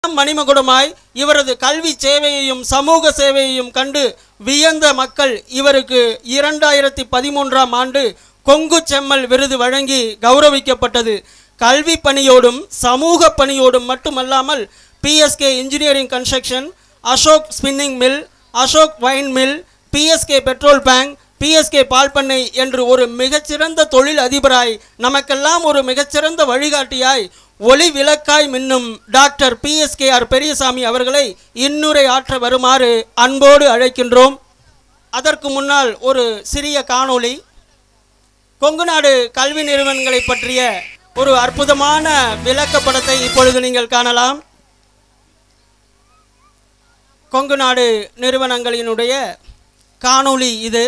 மணிமகுடமாய் இவரது கல்வி சேவையையும் சமூக சேவையையும் கண்டு வியந்த மக்கள் இவருக்கு 2013ஆம் ஆண்டு கொங்கு செம்மல் விருது வழங்கி கௌரவிக்கப்பட்டது. கல்வி பணியோடும் சமூக பணியோடும் மட்டுமல்லாமல் PSK engineering construction, Ashok spinning mill, Ashok wine mill, PSK petrol bank, PSK பால் பண்ணை என்று ஒரு மிகச்சிறந்த தொழில் அதிபராய் நமக்கெல்லாம் ஒரு மிகச்சிறந்த வழிகாட்டியாய் ஒளி விளக்காய் மின்னும் டாக்டர் PSKR பெரியசாமி அவர்களை இன்னுரை ஆற்ற வருமாறு அன்போடு அழைக்கின்றோம். அதற்கு முன்னால் ஒரு சிறிய காணொளி. கொங்குநாடு கல்வி நிறுவனங்களை பற்றிய ஒரு அற்புதமான விளக்கப்படத்தை இப்பொழுது நீங்கள் காணலாம். கொங்குநாடு நிறுவனங்களினுடைய காணொளி இது.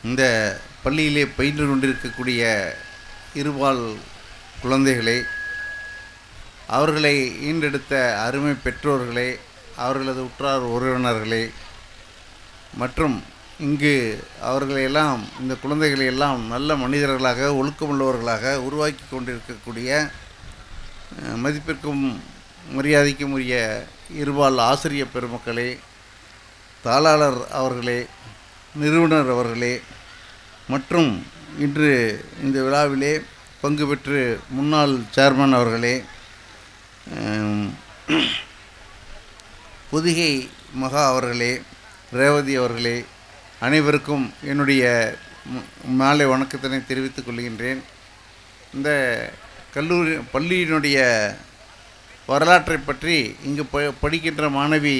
இந்த பள்ளியிலே பயின்று கொண்டிருக்கக்கூடிய இருபால் குழந்தைகளே, அவர்களை ஈண்டெடுத்த அருமை பெற்றோர்களே, அவர்களது உற்றார் உறவினர்களே மற்றும் இங்கு அவர்களையெல்லாம் இந்த குழந்தைகளையெல்லாம் நல்ல மனிதர்களாக ஒழுக்கமுள்ளவர்களாக உருவாக்கி கொண்டிருக்கக்கூடிய மதிப்பிற்கும் மரியாதைக்கும் உரிய இருபால் ஆசிரிய பெருமக்களே, தாளாளர் அவர்களே, நிறுவனர் அவர்களே மற்றும் இன்று இந்த விழாவிலே பங்கு பெற்று முன்னாள் சேர்மன் அவர்களே, பொதிகை மகா அவர்களே, ரேவதி அவர்களே, அனைவருக்கும் என்னுடைய மாலை வணக்கத்தினை தெரிவித்துக் கொள்கின்றேன். இந்த பள்ளியினுடைய வரலாற்றை பற்றி இங்கு படிக்கின்ற மாணவி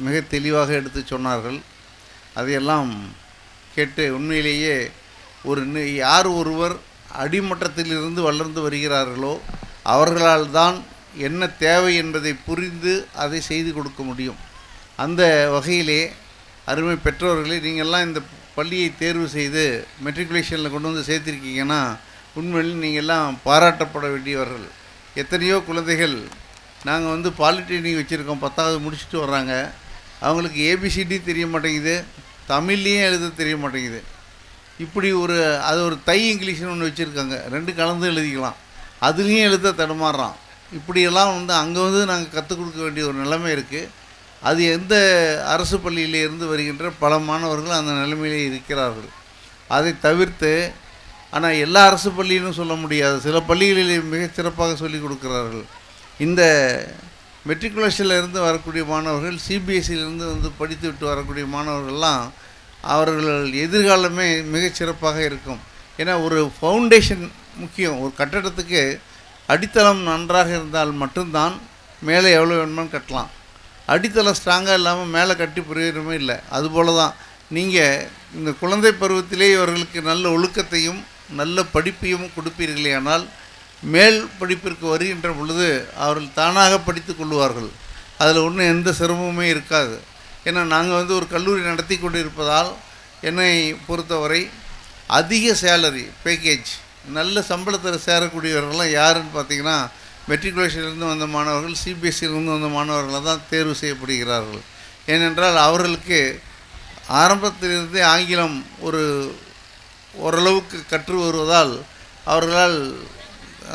மிக தெளிவாக எடுத்து சொன்னார்கள். அதையெல்லாம் கேட்டு உண்மையிலேயே யார் ஒருவர் அடிமட்டத்திலிருந்து வளர்ந்து வருகிறார்களோ அவர்களால் தான் என்ன தேவை என்பதை புரிந்து அதை செய்து கொடுக்க முடியும். அந்த வகையிலே அருமை பெற்றோர்களே, நீங்கள்லாம் இந்த பள்ளியை தேர்வு செய்து மெட்ரிகுலேஷனில் கொண்டு வந்து சேர்த்திருக்கீங்கன்னா உண்மையில் நீங்கள்லாம் பாராட்டப்பட வேண்டியவர்கள். எத்தனையோ குழந்தைகள் நாங்கள் பாலிடெக்னிக் வச்சுருக்கோம், 10வது முடிச்சுட்டு வர்றாங்க, அவங்களுக்கு ஏபிசிடி தெரிய மாட்டேங்குது, தமிழ்லேயும் எழுத தெரிய மாட்டேங்குது. இப்படி அது ஒரு தை இங்கிலீஷ்னு ஒன்று வச்சுருக்காங்க, 2 கலந்து எழுதிக்கலாம், அதுலேயும் எழுத தடுமாறுறான். இப்படியெல்லாம் அங்கே நாங்கள் கற்றுக் கொடுக்க வேண்டிய ஒரு நிலைமை இருக்குது. அது எந்த அரசு பள்ளியிலிருந்து வருகின்ற பல மாணவர்கள் அந்த நிலைமையிலே இருக்கிறார்கள். அதை தவிர்த்து, ஆனால் எல்லா அரசு பள்ளியிலும் சொல்ல முடியாது, சில பள்ளிகளிலே மிகச் சிறப்பாக சொல்லிக் கொடுக்கிறார்கள். இந்த மெட்ரிகுலேஷனில் இருந்து வரக்கூடிய மாணவர்கள், சிபிஎஸ்சியிலிருந்து படித்து விட்டு வரக்கூடிய மாணவர்கள்லாம் அவர்கள் எதிர்காலமே மிகச்சிறப்பாக இருக்கும். ஏன்னா ஒரு ஃபவுண்டேஷன் முக்கியம். ஒரு கட்டடத்துக்கு அடித்தளம் நன்றாக இருந்தால் மட்டும்தான் மேலே எவ்வளோ வேணுமான்னு கட்டலாம். அடித்தளம் ஸ்ட்ராங்காக இல்லாமல் மேலே கட்டி பிரயோஜனமே இல்லை. அதுபோல் தான் நீங்கள் இந்த குழந்தை பருவத்திலே இவர்களுக்கு நல்ல ஒழுக்கத்தையும் நல்ல படிப்பையும் கொடுப்பீர்களேயானால் மேல் படிப்பிற்கு வருகின்ற பொழுது அவர்கள் தானாக படித்து கொள்வார்கள். அதில் ஒன்றும் எந்த சிரமமுமே இருக்காது. ஏன்னா நாங்கள் ஒரு கல்லூரி நடத்தி கொண்டு இருப்பதால் என்னை பொறுத்தவரை அதிக சேலரி பேக்கேஜ், நல்ல சம்பளத்தில் சேரக்கூடியவர்கள்லாம் யாருன்னு பார்த்திங்கன்னா மெட்ரிகுலேஷனிலிருந்து வந்த மாணவர்கள், சிபிஎஸ்சியிலிருந்து வந்த மாணவர்களை தான் தேர்வு செய்யப்படுகிறார்கள். ஏனென்றால் அவர்களுக்கு ஆரம்பத்திலிருந்தே ஆங்கிலம் ஓரளவுக்கு கற்று வருவதால் அவர்களால்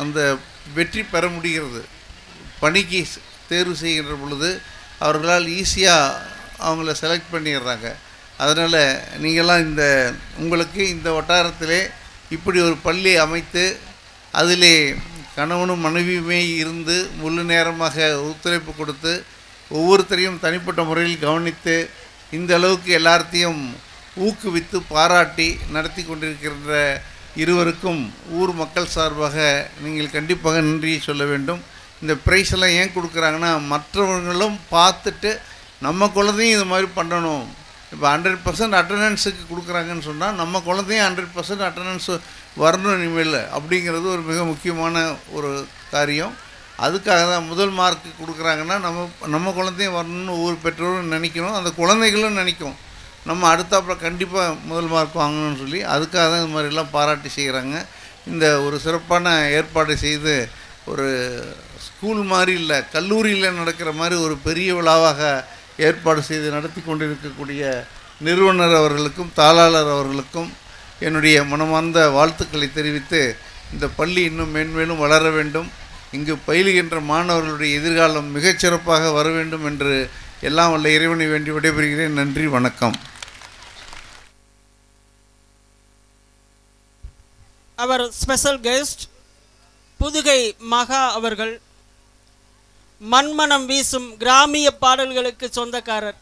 அந்த வெற்றி பெற முடிகிறது. பணிக்கு தேர்வு செய்கின்ற பொழுது அவர்களால் ஈஸியாக அவங்கள செலக்ட் பண்ணிடுறாங்க. அதனால் நீங்கள்லாம் உங்களுக்கு இந்த வட்டாரத்திலே இப்படி ஒரு பள்ளி அமைத்து அதிலே கணவனும் மனைவியுமே இருந்து முழு நேரமாக ஒத்துழைப்பு கொடுத்து ஒவ்வொருத்தரையும் தனிப்பட்ட முறையில் கவனித்து இந்த அளவுக்கு எல்லாத்தையும் ஊக்குவித்து பாராட்டி நடத்தி கொண்டிருக்கின்ற இருவருக்கும் ஊர் மக்கள் சார்பாக நீங்கள் கண்டிப்பாக நன்றியை சொல்ல வேண்டும். இந்த ப்ரைஸ் எல்லாம் ஏன் கொடுக்குறாங்கன்னா, மற்றவர்களும் பார்த்துட்டு நம்ம குழந்தையும் இது மாதிரி பண்ணணும். இப்போ 100% அட்டண்டன்ஸுக்கு கொடுக்குறாங்கன்னு சொன்னால் நம்ம குழந்தையும் 100% அட்டண்டன்ஸ் வரணும் இனிமேல் அப்படிங்கிறது ஒரு மிக முக்கியமான ஒரு காரியம். அதுக்காக தான் முதல் மார்க்கு கொடுக்குறாங்கன்னா நம்ம குழந்தையும் வரணும்னு ஒவ்வொரு பெற்றோரும் நினைக்கணும், அந்த குழந்தைகளும் நினைக்கும் நம்ம அடுத்தாப்புல கண்டிப்பாக முதல் மார்க் வாங்கணும்னு சொல்லி. அதுக்காக தான் இது மாதிரிலாம் பாராட்டி செய்கிறாங்க. இந்த ஒரு சிறப்பான ஏற்பாடு செய்து ஒரு ஸ்கூல் மாதிரி இல்லை, கல்லூரியில் நடக்கிற மாதிரி ஒரு பெரிய விழாவாக ஏற்பாடு செய்து நடத்தி கொண்டிருக்கக்கூடிய நிறுவனர் அவர்களுக்கும் தாளாளர் அவர்களுக்கும் என்னுடைய மனமார்ந்த வாழ்த்துக்களை தெரிவித்து, இந்த பள்ளி இன்னும் மேன்மேலும் வளர வேண்டும், இங்கு பயிலுகின்ற மாணவர்களுடைய எதிர்காலம் மிகச்சிறப்பாக வர வேண்டும் என்று எல்லாம் வல்ல இறைவனை வேண்டி விடைபெறுகிறேன். நன்றி, வணக்கம். அவர் ஸ்பெஷல் கெஸ்ட் புதுகை மகா அவர்கள் மண்மனம் வீசும் கிராமிய பாடல்களுக்கு சொந்தக்காரர்.